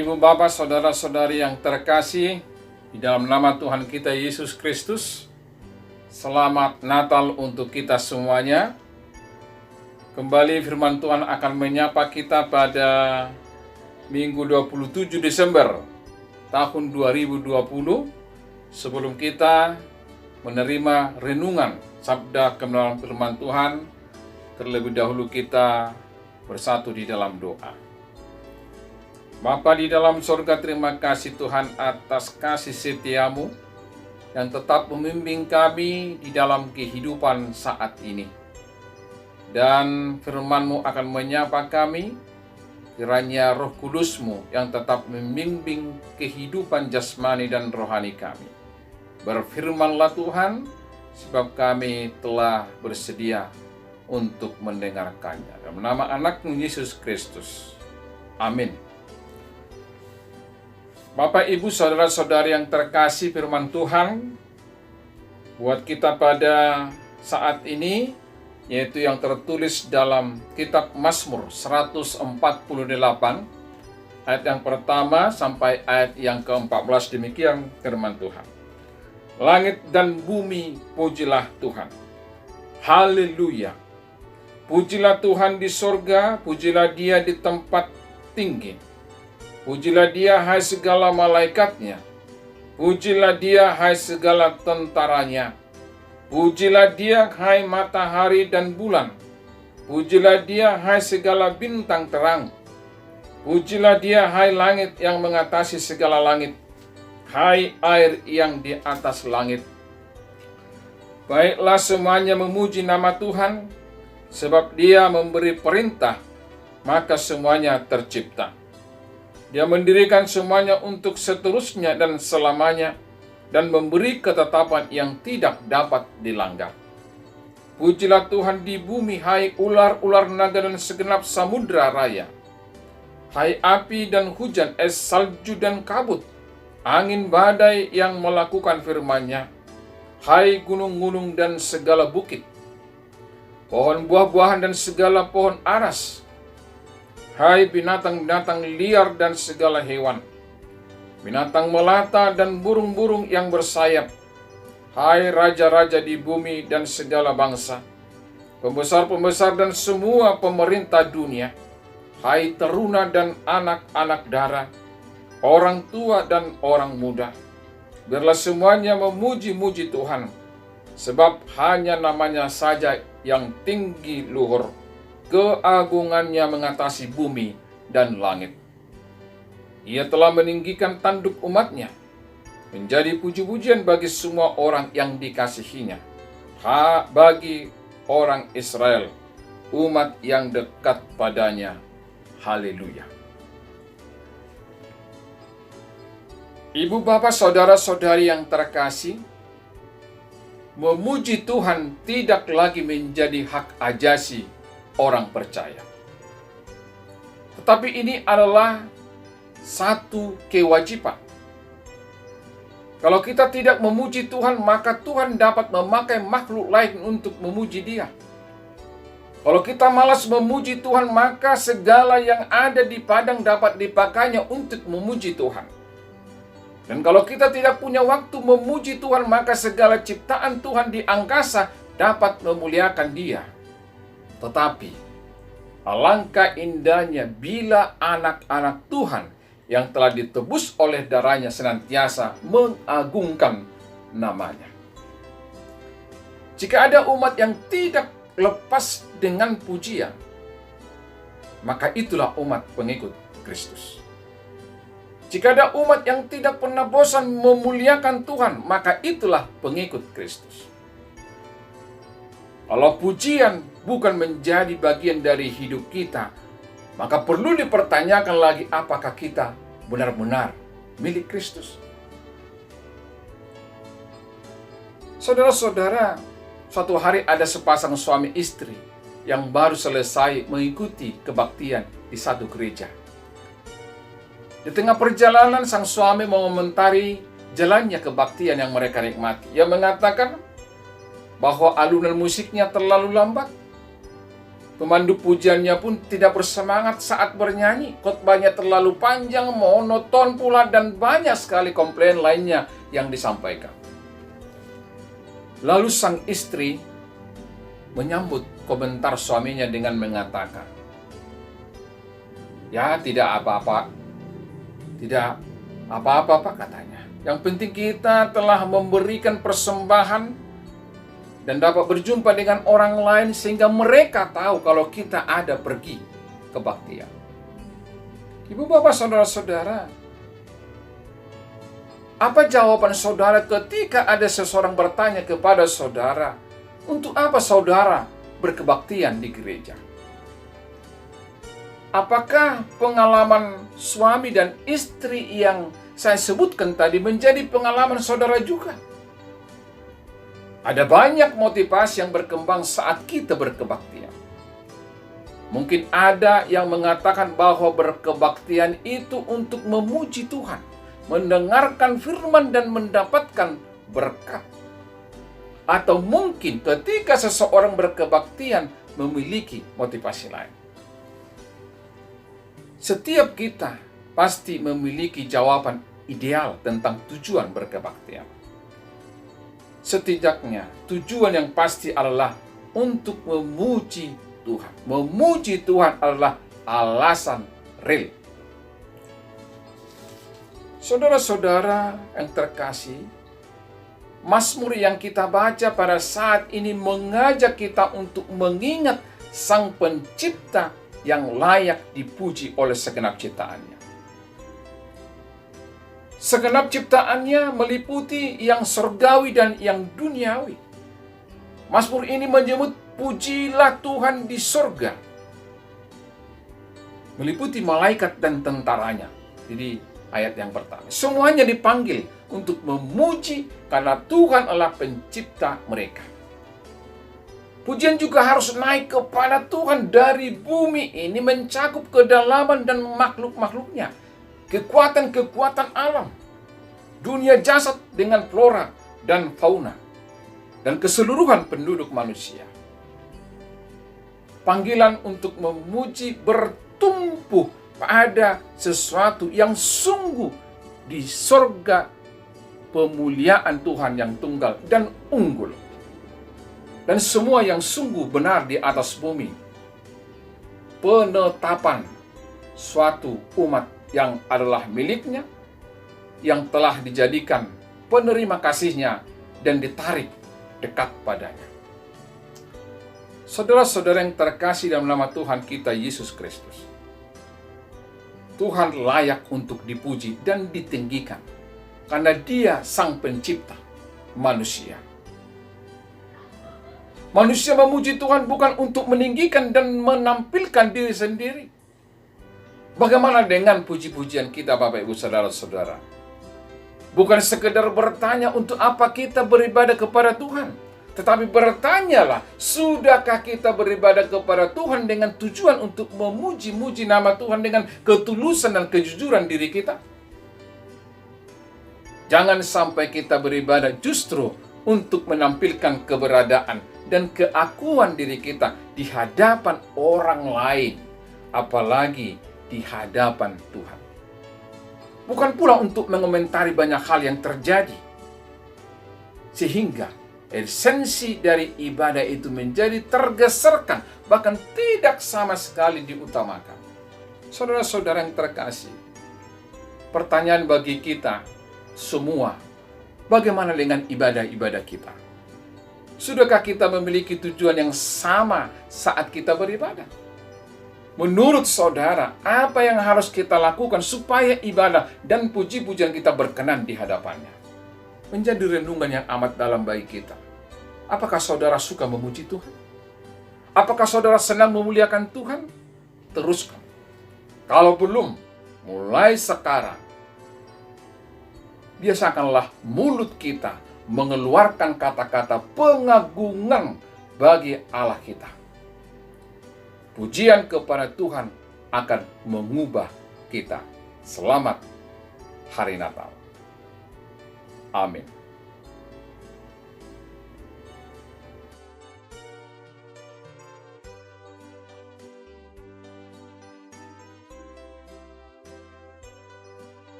Ibu bapak saudara-saudari yang terkasih, di dalam nama Tuhan kita Yesus Kristus, selamat Natal untuk kita semuanya. Kembali firman Tuhan akan menyapa kita pada Minggu 27 Desember tahun 2020. Sebelum kita menerima renungan sabda kebenaran firman Tuhan, terlebih dahulu kita bersatu di dalam doa. Bapa di dalam sorga, terima kasih Tuhan atas kasih setiamu yang tetap membimbing kami di dalam kehidupan saat ini. Dan firman-Mu akan menyapa kami, kiranya Roh Kudus-Mu yang tetap membimbing kehidupan jasmani dan rohani kami. Berfirmanlah Tuhan, sebab kami telah bersedia untuk mendengarkannya. Dalam nama anak-Mu Yesus Kristus. Amin. Bapak, Ibu, saudara-saudari yang terkasih, firman Tuhan buat kita pada saat ini, yaitu yang tertulis dalam kitab Mazmur 148, ayat yang pertama sampai ayat yang ke-14, demikian firman Tuhan. Langit dan bumi, pujilah Tuhan. Haleluya. Pujilah Tuhan di sorga, pujilah Dia di tempat tinggi. Pujilah Dia, hai segala malaikatnya. Pujilah Dia, hai segala tentaranya. Pujilah Dia, hai matahari dan bulan. Pujilah Dia, hai segala bintang terang. Pujilah Dia, hai langit yang mengatasi segala langit. Hai air yang di atas langit. Baiklah semuanya memuji nama Tuhan, sebab Dia memberi perintah, maka semuanya tercipta. Dia mendirikan semuanya untuk seterusnya dan selamanya, dan memberi ketetapan yang tidak dapat dilanggar. Pujilah Tuhan di bumi, hai ular-ular naga dan segenap samudra raya. Hai api dan hujan, es salju dan kabut, angin badai yang melakukan firman-Nya. Hai gunung-gunung dan segala bukit, pohon buah-buahan dan segala pohon aras. Hai binatang-binatang liar dan segala hewan, binatang melata dan burung-burung yang bersayap. Hai raja-raja di bumi dan segala bangsa, pembesar-pembesar dan semua pemerintah dunia. Hai teruna dan anak-anak dara, orang tua dan orang muda. Biarlah semuanya memuji-muji Tuhan, sebab hanya namanya saja yang tinggi luhur. Keagungannya mengatasi bumi dan langit. Ia telah meninggikan tanduk umat-Nya, menjadi puji-pujian bagi semua orang yang dikasihinya. Bagi orang Israel, umat yang dekat padanya. Haleluya. Ibu, bapak, saudara-saudari yang terkasih, memuji Tuhan tidak lagi menjadi hak ajasi orang percaya. Tetapi ini adalah satu kewajiban. Kalau kita tidak memuji Tuhan, maka Tuhan dapat memakai makhluk lain untuk memuji Dia. Kalau kita malas memuji Tuhan, maka segala yang ada di padang dapat dipakainya untuk memuji Tuhan. Dan kalau kita tidak punya waktu memuji Tuhan, maka segala ciptaan Tuhan di angkasa dapat memuliakan Dia. Tetapi alangkah indahnya bila anak-anak Tuhan yang telah ditebus oleh darahnya senantiasa mengagungkan namanya. Jika ada umat yang tidak lepas dengan pujian, maka itulah umat pengikut Kristus. Jika ada umat yang tidak pernah bosan memuliakan Tuhan, maka itulah pengikut Kristus. Kalau pujian bukan menjadi bagian dari hidup kita, maka perlu dipertanyakan lagi apakah kita benar-benar milik Kristus. Saudara-saudara, suatu hari ada sepasang suami istri yang baru selesai mengikuti kebaktian di satu gereja. Di tengah perjalanan, sang suami mengomentari jalannya kebaktian yang mereka nikmati. Ia mengatakan bahwa alunan musiknya terlalu lambat. Pemandu pujiannya pun tidak bersemangat saat bernyanyi. Khotbahnya terlalu panjang, monoton pula, dan banyak sekali komplain lainnya yang disampaikan. Lalu sang istri menyambut komentar suaminya dengan mengatakan, "Ya, tidak apa-apa. Tidak apa-apa, Pak," katanya. "Yang penting kita telah memberikan persembahan dan dapat berjumpa dengan orang lain sehingga mereka tahu kalau kita ada pergi kebaktian." Ibu, bapak, saudara-saudara, apa jawaban saudara ketika ada seseorang bertanya kepada saudara, "Untuk apa saudara berkebaktian di gereja?" Apakah pengalaman suami dan istri yang saya sebutkan tadi menjadi pengalaman saudara juga? Ada banyak motivasi yang berkembang saat kita berkebaktian. Mungkin ada yang mengatakan bahwa berkebaktian itu untuk memuji Tuhan, mendengarkan firman dan mendapatkan berkat. Atau mungkin ketika seseorang berkebaktian memiliki motivasi lain. Setiap kita pasti memiliki jawaban ideal tentang tujuan berkebaktian. Setidaknya tujuan yang pasti adalah untuk memuji Tuhan. Memuji Tuhan adalah alasan real. Saudara-saudara yang terkasih, Mazmur yang kita baca pada saat ini mengajak kita untuk mengingat Sang Pencipta yang layak dipuji oleh segenap ciptaannya. Segenap ciptaannya meliputi yang surgawi dan yang duniawi. Mazmur ini menyebut pujilah Tuhan di surga. Meliputi malaikat dan tentaranya. Jadi ayat yang pertama. Semuanya dipanggil untuk memuji karena Tuhan adalah pencipta mereka. Pujian juga harus naik kepada Tuhan dari bumi ini mencakup kedalaman dan makhluk-makhluknya. Kekuatan-kekuatan alam, dunia jasad dengan flora dan fauna, dan keseluruhan penduduk manusia. Panggilan untuk memuji bertumpu pada sesuatu yang sungguh di sorga, pemuliaan Tuhan yang tunggal dan unggul, dan semua yang sungguh benar di atas bumi. Penetapan suatu umat yang adalah miliknya, yang telah dijadikan penerima kasihnya dan ditarik dekat padanya. Saudara-saudara yang terkasih dalam nama Tuhan kita Yesus Kristus, Tuhan layak untuk dipuji dan ditinggikan karena Dia Sang Pencipta manusia. Manusia memuji Tuhan bukan untuk meninggikan dan menampilkan diri sendiri. Bagaimana dengan puji-pujian kita, Bapak Ibu Saudara-saudara? Bukan sekedar bertanya untuk apa kita beribadah kepada Tuhan, tetapi bertanyalah, sudahkah kita beribadah kepada Tuhan dengan tujuan untuk memuji-muji nama Tuhan dengan ketulusan dan kejujuran diri kita? Jangan sampai kita beribadah justru untuk menampilkan keberadaan dan keakuan diri kita di hadapan orang lain, apalagi di hadapan Tuhan. Bukan pula untuk mengomentari banyak hal yang terjadi, sehingga esensi dari ibadah itu menjadi tergeserkan, bahkan tidak sama sekali diutamakan. Saudara-saudara yang terkasih, pertanyaan bagi kita semua, bagaimana dengan ibadah-ibadah kita? Sudahkah kita memiliki tujuan yang sama saat kita beribadah? Menurut saudara, apa yang harus kita lakukan supaya ibadah dan puji-pujian kita berkenan di hadapannya? Menjadi renungan yang amat dalam bagi kita. Apakah saudara suka memuji Tuhan? Apakah saudara senang memuliakan Tuhan? Teruskan. Kalau belum, mulai sekarang, biasakanlah mulut kita mengeluarkan kata-kata pengagungan bagi Allah kita. Pujian kepada Tuhan akan mengubah kita. Selamat Hari Natal. Amin.